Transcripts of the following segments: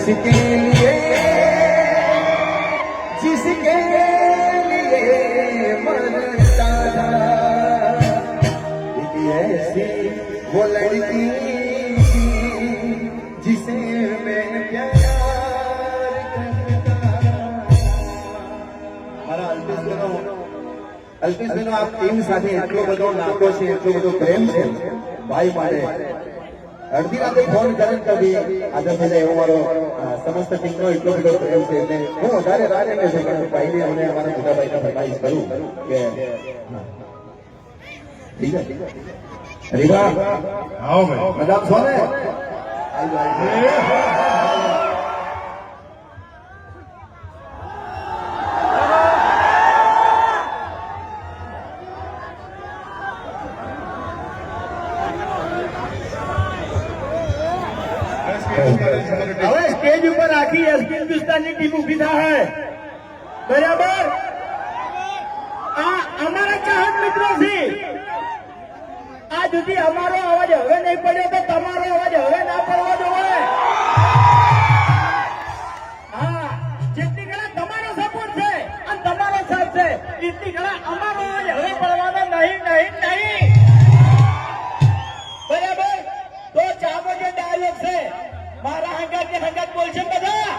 जिसके लिए मरता एक ऐसी वो लड़की जिसे मैं प्यार करता। મારા અલ્પેશભાઈનો આ ટીમ સાથે એટલો બધો નાતો છે, એટલો બધો પ્રેમ છે ભાઈ માટે. અડધી રાતે ફોન કરીને કદી આદર્શભાઈ એવો મારો સમસ્ત ટીમનો એટલો બધો પ્રેમ છે એટલે હું વધારે રાતે ને છે કે ભાઈને અમને અમારા મોટા ભાઈને ફરમાઈશ કરું કે ઠીક છે રીવા આવો ભાઈ મજાક છો ને હવે સ્ટેજ ઉપર આખી એસપી હિન્દુસ્તાનની ટીમ ઉભી થાય બરાબર. આ અમારા ચાહક મિત્રો છે. આ સુધી અમારો અવાજ હવે નહીં પડ્યો તો તમારો અવાજ હવે ના પડવો જોઈએ. હા, જેટલી ઘણા તમારો સપોર્ટ છે અને તમારો સાથ છે એટલી ઘણા અમારો અવાજ હવે પડવાનો નહીં નહીં નહીં બરાબર. તો ચાલો જે ડાયલોગ છે મારા હંગાત ને હંગાત બોલશે બધા.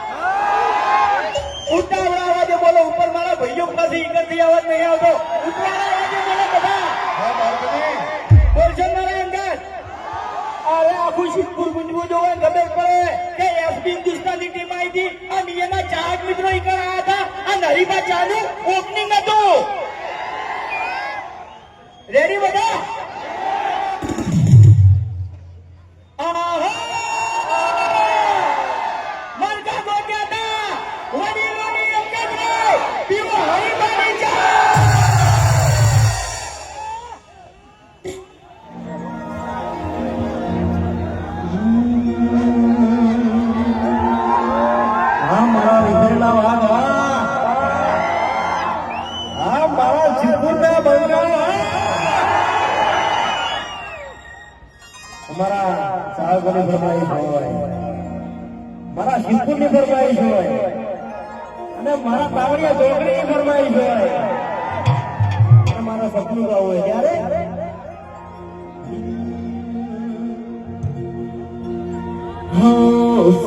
ઉતાવળા અવાજે બોલો. ઉપર મારા ભાઈઓ પાસે એકથી અવાજ નહીં આવતો. ઉતાવળા અવાજે બોલો બધા. બોલશે મારા હંગાત. અરે આખું શિવપુર ગુંજવું જોવે ખબર પડે કે એસપી હિન્દુસ્તાનની ટીમ આવી હતી અને એના ચાહક મિત્રો ઈ આવ્યા હતા. આ નરીબા ચાનું ઓપનિંગ હતું. રેડી બધા? અમારા ચાહકોની ફરમાઈશ હોય, મારા શિવપુરની ફરમાઈશ હોય અને મારા તાવડિયા ચોકડીની ફરમાઈશ હોય અને મારા સપનું ગાવું હોય ત્યારે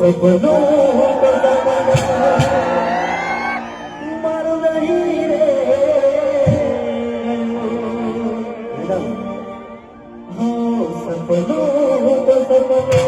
સપનો મારું નહીં રે સપનો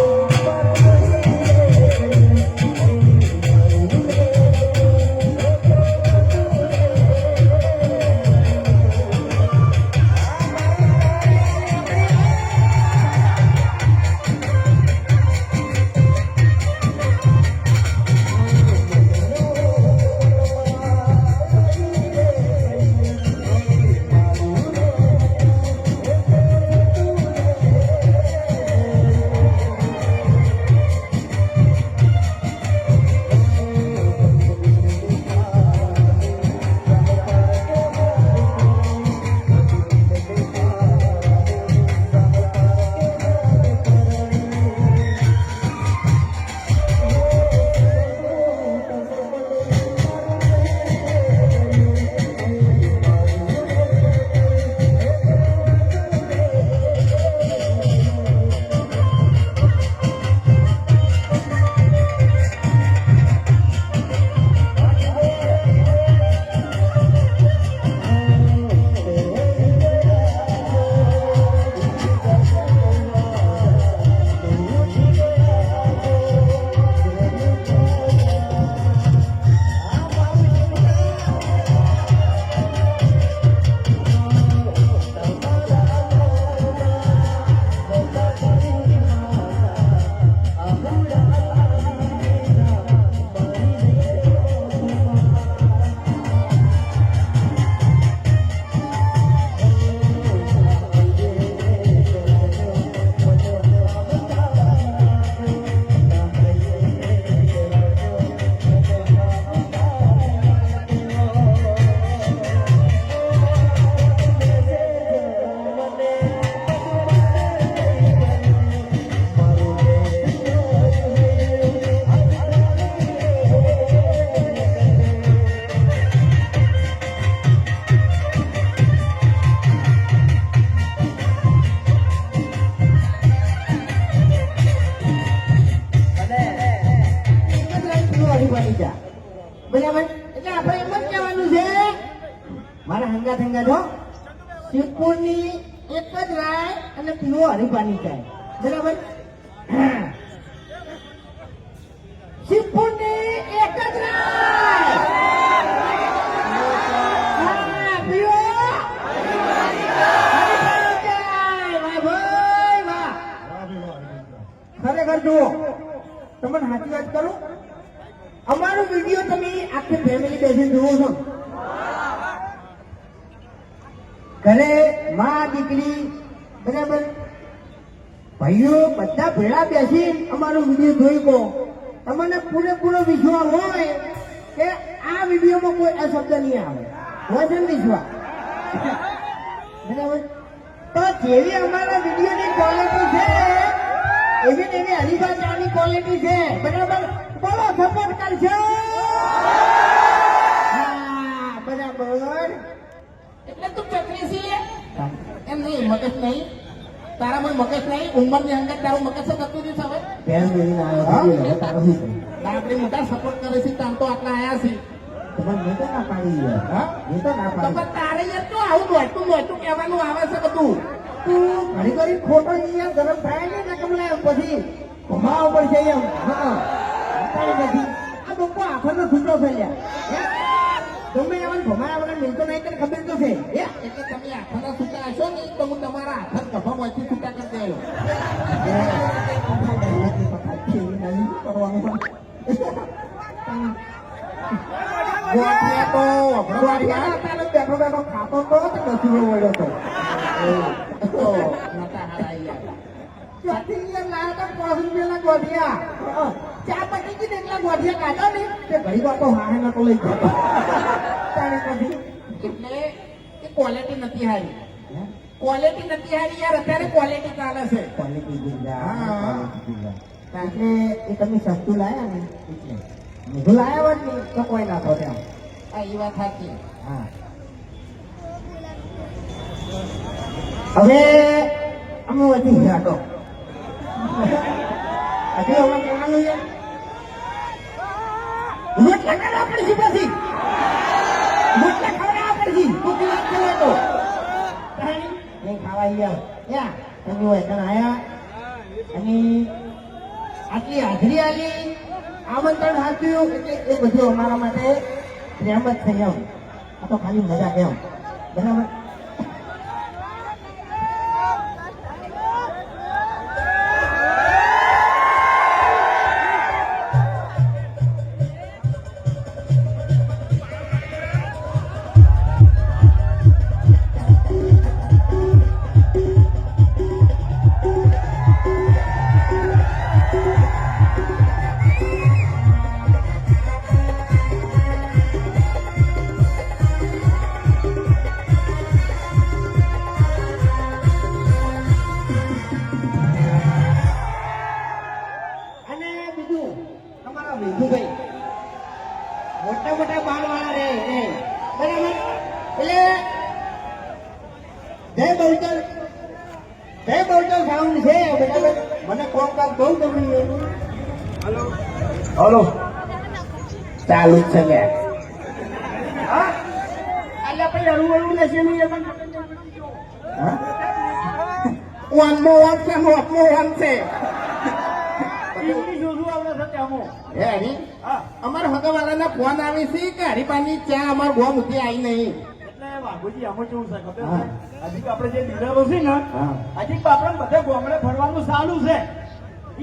પાણી જા બરાબર એટલે આપણે એમ જ કહેવાનું છે મારા હંગા જો શિવપુરની એક જ રાય અને પીવો હરીફાની ચાય બરાબર શિવપુરની એક જ રાય હા, પીવો હરીફાની ચાય. વાહ ભાઈ વાહ ખરેખર જુઓ તમને સાચી વાત કરું અમારો વિડીયો તમે આખી ફેમિલી બેસીને જુઓ છો ઘરે માં દીકરી બરાબર ભાઈઓ બધા ભેળા બેસી અમારો વિડીયો જોઈ ગયો તમને પૂરેપૂરો વિશ્વાસ હોય કે આ વિડીયોમાં કોઈ અશબ્દ નહીં આવે હોય છે ને વિશ્વાસ બરાબર તો જેવી અમારા વિડીયોની ક્વોલિટી છે એવી ને એવી હરીફા ચાની ક્વોલિટી છે બરાબર બોલો સપોર્ટ કરશો હા બરાબર એટલે તું ચકરી છી લે એમ નહીં મગજ નહીં તારામાં મગજ નહીં ઉંમરની અંદર તારું મગજ છે કરતું નથી હવે બેન બેન આવ્યો હવે તારો શું થયું? આપણે મોટા સપોર્ટ કરે છે તાર તો આટલા આયા છે તમારે મેં તો ના પાડી યાર હા મેં તો ના તો પાડી પણ તારે યાર તો આવું નોતું કહેવાનું આવે છે બધું તું ઘડી ઘડી ખોટો યાર ગરમ થાય ને કમલે પછી ઘુમાવો પડશે એમ હા કાંઈ નથી આ લોકો આખરનો છૂટો થઈ ગયા તમે એમાં ઘુમાયા વગર મિલતો નહીં તને ખબર તો છે એટલે તમે આખાના છૂટા હશો ને તો હું તમારા હાથ ગભામાંથી છૂટા કરી દેલો બેઠો બેઠો ખાતો તો કચરો વળ્યો તો નતા હારા યાર ચોથી યાર લાયા તો 5 રૂપિયાના ગોઠિયા ચા પતી ગઈ ને એટલા ગોઠિયા કાઢો ને તે ઘડી વાર તો હાહે ના તો લઈ જતો તારે પછી એટલે એ ક્વોલિટી નથી હારી ક્વોલિટી નથી હારી યાર અત્યારે ક્વોલિટી ચાલે છે ક્વોલિટી ગુંજા હા. એટલે એ તમે સસ્તું લાયા ને એટલે મોઢું લાયા હોત ને તો કોઈ ના થો ત્યાં આ એ વાત સાચી હા હવે અમે વધી ગયા તો હજુ અમે કહેવાનું છે રોટલા કરવા પડશે પછી રોટલા ખવડાવવા પડશે તું વાત કરે તો નહીં ખાવા યાર યા તમે હોય તને આયા અને આટલી હાજરી આલી આમંત્રણ આપ્યું એટલે એ બધું અમારા માટે પ્રેમ જ થઈ એમ આ તો ખાલી મજા એમ બરાબર અને બીજું તમારા વિધુભાઈ મોટા મોટા બાળ વાળા રે બરાબર એટલે જય બહુચર સાઉન્ડ છે બરાબર મને કોમ કામ બહુ ગમ્યું હલો ચાલુ જ છે લે હા એટલે પછી હળવું હળવું લેશે નહીં એ પણ હા વનમો વન છે મોટમો વન છે ઇંગ્લિશ ઓછું આવડે છે ત્યાંમાં. હે હરી હા અમારા હગાવાલાના ફોન આવે છે કે હરીપાની ચા અમાર ગોમ ઉઠી આવી નહીં એટલે વાઘુજી આમાં કેવું છે ખબર હા. છે હજી આપણે જે લીડરો છે ને હા હજી આપણે બધે ગામડે ફરવાનું ચાલુ છે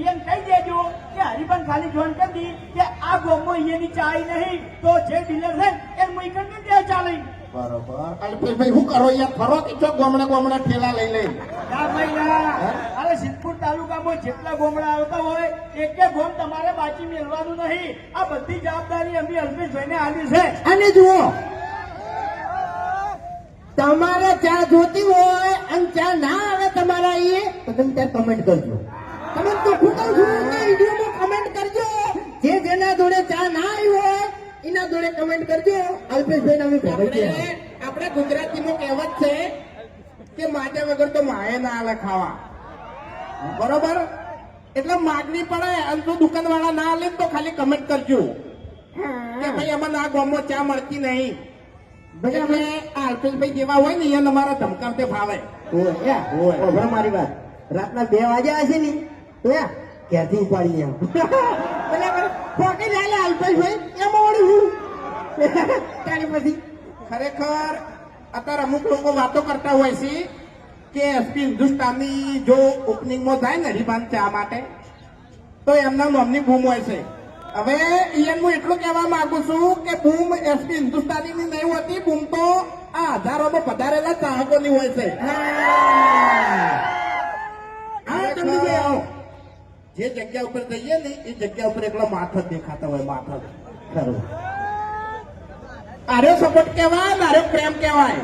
એમ કહી દેજો કે હરિભાન ખાલી જોઈન કરી દી કે આ ગામમાં અહીંયાની ચાય નહીં તો જે ડીલર છે એ મઈકન ને ત્યાં ચાલે બરોબર અરે ભાઈ શું કરો યાર ફરો કે છો ગોમડા ઠેલા લઈ લઈ ના ભાઈ ના અરે સિદ્ધપુર તાલુકામાં જેટલા ગામડા આવતા હોય એક ગામ તમારે બાકી મેળવાનું નહીં આ બધી જવાબદારી અમે અલ્પેશભાઈને આલી છે અને જુઓ તમારે ચા જોતી હોય અને ચા ના આવે તમારા એ તો તમે ત્યાં કમેન્ટ કરજો તમે તો ખોટું છું કે વિડીયોમાં કમેન્ટ કરજો જે જેના જોડે ચા ના આવી હોય એના જોડે કમેન્ટ કરજો અલ્પેશભાઈ અમે ભેગા આપણે ગુજરાતીમાં કહેવત છે કે માટે વગર તો માએ ના આલે ખાવા બરોબર એટલે માગણી પડે અને જો દુકાનવાળા ના આલે તો ખાલી કમેન્ટ કરજો કે ભાઈ અમને આ ગામમાં ચા મળતી નહીં બધા એટલે આ અલ્પેશભાઈ જેવા હોય ને એને અમારા ધમકાવતે ફાવે ઓય મારી વાત રાતના 2 વાગ્યા હશે ને તો ક્યાંથી ઉપાડી બરાબર ફોટી લે અલ્પેશભાઈ એમાં વળી હું તારી પછી ખરેખર અત્યારે અમુક લોકો વાતો કરતા હોય છે કે એસપી હિન્દુસ્તાનની જો ઓપનિંગમાં જાય ને હરિભાન ચા માટે તો એમના નામની બૂમ હોય છે હવે ઈયન હું એટલું કહેવા માંગુ છું કે બૂમ એસપી હિન્દુસ્તાનીની નહીં હોતી બૂમ તો આ હજારોમાં પધારેલા ચાહકોની હોય છે જે જગ્યા ઉપર જઈએ ને એ જગ્યા ઉપર એકલા માથા જ દેખાતા હોય માથા ખરું આર્યો સપોર્ટ કહેવાય આર્યો પ્રેમ કહેવાય